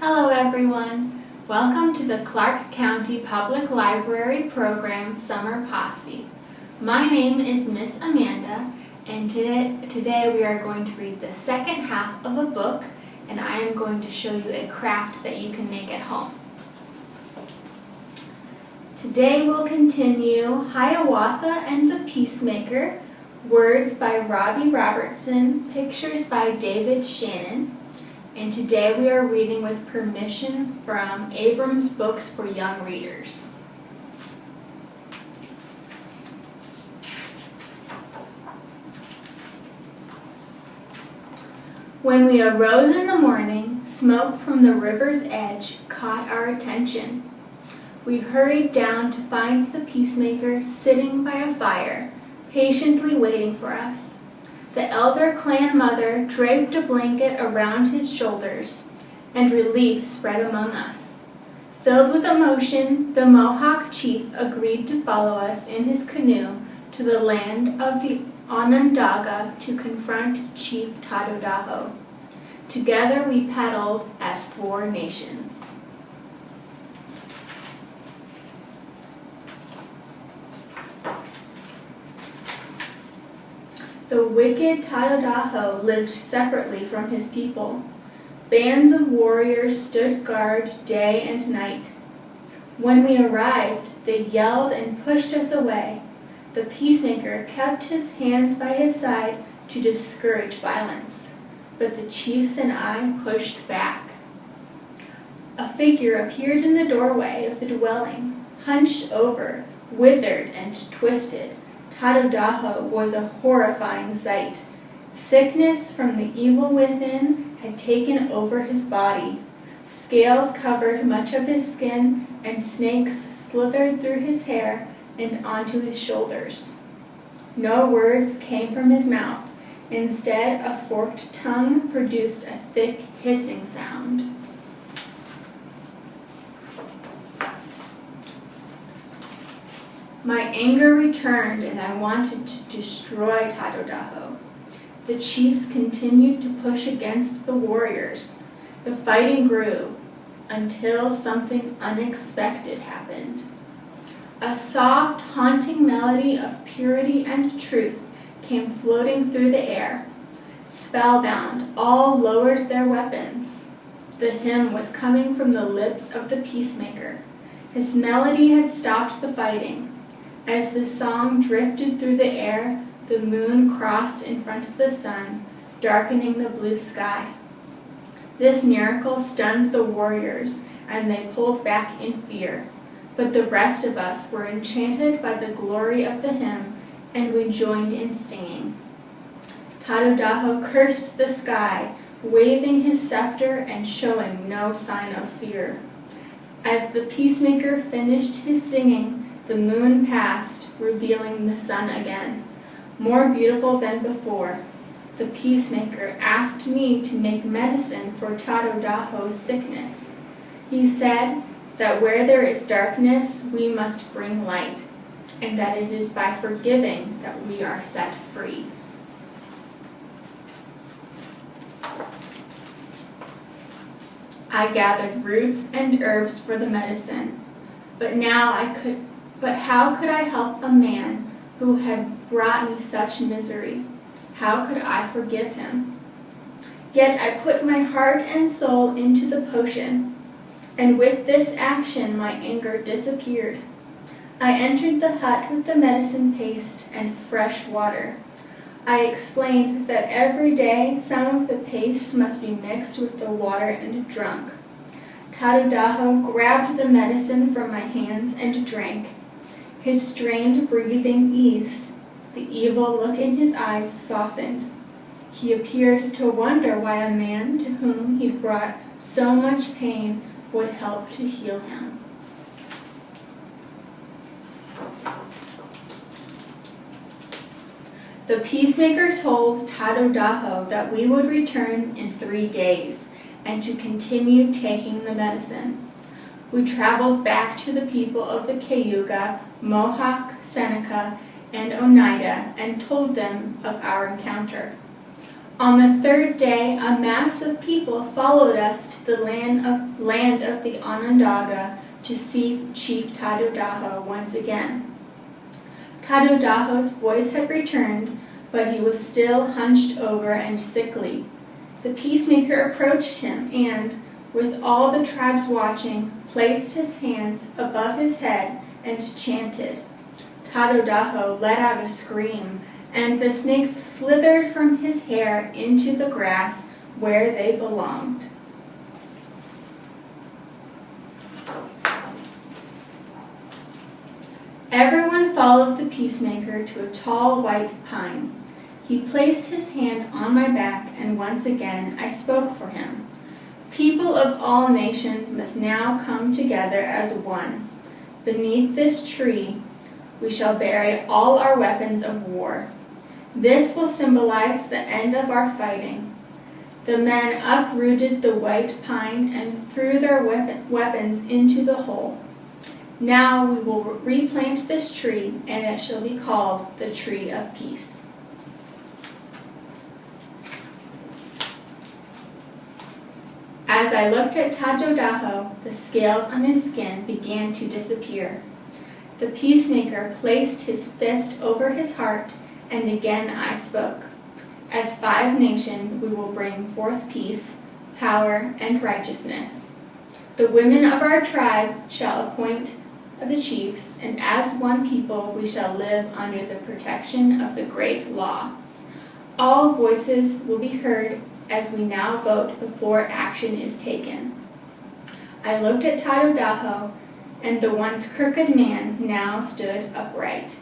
Hello everyone. Welcome to the Clark County Public Library program Summer Posse. My name is Miss Amanda, and today we are going to read the second half of a book, and I am going to show you a craft that you can make at home. Today we'll continue Hiawatha and the Peacemaker, words by Robbie Robertson, pictures by David Shannon. And today we are reading with permission from Abrams Books for Young Readers. When we arose in the morning, smoke from the river's edge caught our attention. We hurried down to find the Peacemaker sitting by a fire, patiently waiting for us. The elder clan mother draped a blanket around his shoulders, and relief spread among us. Filled with emotion, the Mohawk chief agreed to follow us in his canoe to the land of the Onondaga to confront Chief Tadodaho. Together we paddled as four nations. The wicked Tadodaho lived separately from his people. Bands of warriors stood guard day and night. When we arrived, they yelled and pushed us away. The Peacemaker kept his hands by his side to discourage violence, but the chiefs and I pushed back. A figure appeared in the doorway of the dwelling, hunched over, withered and twisted. Tadodaho was a horrifying sight. Sickness from the evil within had taken over his body. Scales covered much of his skin, and snakes slithered through his hair and onto his shoulders. No words came from his mouth. Instead, a forked tongue produced a thick hissing sound. My anger returned, and I wanted to destroy Tadodaho. The chiefs continued to push against the warriors. The fighting grew until something unexpected happened. A soft, haunting melody of purity and truth came floating through the air. Spellbound, all lowered their weapons. The hymn was coming from the lips of the Peacemaker. His melody had stopped the fighting. As the song drifted through the air, the moon crossed in front of the sun, darkening the blue sky. This miracle stunned the warriors, and they pulled back in fear. But the rest of us were enchanted by the glory of the hymn, and we joined in singing. Tadodaho cursed the sky, waving his scepter and showing no sign of fear. As the Peacemaker finished his singing, the moon passed, revealing the sun again, more beautiful than before. The Peacemaker asked me to make medicine for Tadodaho's sickness. He said that where there is darkness, we must bring light, and that it is by forgiving that we are set free. I gathered roots and herbs for the medicine, but how could I help a man who had brought me such misery? How could I forgive him? Yet I put my heart and soul into the potion, and with this action my anger disappeared. I entered the hut with the medicine paste and fresh water. I explained that every day some of the paste must be mixed with the water and drunk. Tadodaho grabbed the medicine from my hands and drank. His strained breathing eased. The evil look in his eyes softened. He appeared to wonder why a man to whom he brought so much pain would help to heal him. The Peacemaker told Tadodaho that we would return in 3 days and to continue taking the medicine. We traveled back to the people of the Cayuga, Mohawk, Seneca, and Oneida and told them of our encounter. On the third day, a mass of people followed us to the land of the Onondaga to see Chief Tadodaho once again. Tadodaho's voice had returned, but he was still hunched over and sickly. The Peacemaker approached him and, with all the tribes watching, placed his hands above his head and chanted. Tadodaho let out a scream, and the snakes slithered from his hair into the grass where they belonged. Everyone followed the Peacemaker to a tall white pine. He placed his hand on my back, and once again I spoke for him. People of all nations must now come together as one. Beneath this tree, we shall bury all our weapons of war. This will symbolize the end of our fighting. The men uprooted the white pine and threw their weapons into the hole. Now we will replant this tree, and it shall be called the Tree of Peace. As I looked at Tadodaho, the scales on his skin began to disappear. The Peacemaker placed his fist over his heart, and again I spoke. As 5 nations, we will bring forth peace, power, and righteousness. The women of our tribe shall appoint the chiefs, and as one people we shall live under the protection of the great law. All voices will be heard as we now vote before action is taken. I looked at Tadodaho, and the once crooked man now stood upright.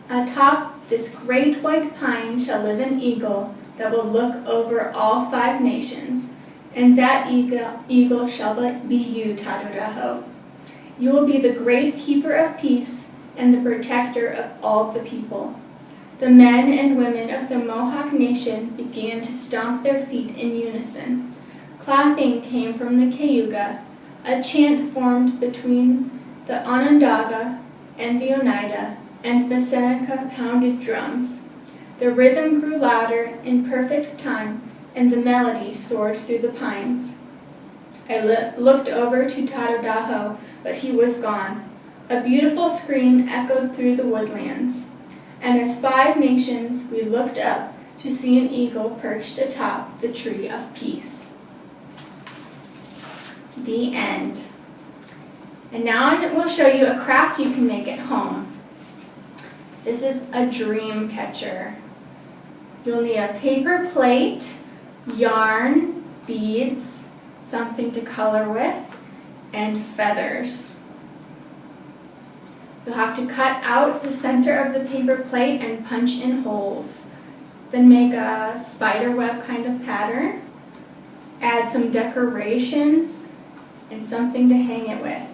Atop this great white pine shall live an eagle that will look over all 5 nations, and that eagle shall be you, Tadodaho. You will be the great keeper of peace and the protector of all the people. The men and women of the Mohawk Nation began to stomp their feet in unison. Clapping came from the Cayuga. A chant formed between the Onondaga and the Oneida, and the Seneca pounded drums. The rhythm grew louder in perfect time, and the melody soared through the pines. I looked over to Tadodaho, but he was gone. A beautiful scream echoed through the woodlands, and as 5 nations we looked up to see an eagle perched atop the Tree of Peace. The end. And now I will show you a craft you can make at home. This is a dream catcher. You'll need a paper plate, yarn, beads, something to color with, and feathers. You'll have to cut out the center of the paper plate and punch in holes. Then make a spider web kind of pattern. Add some decorations and something to hang it with.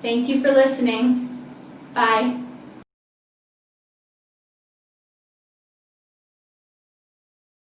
Thank you for listening. Bye.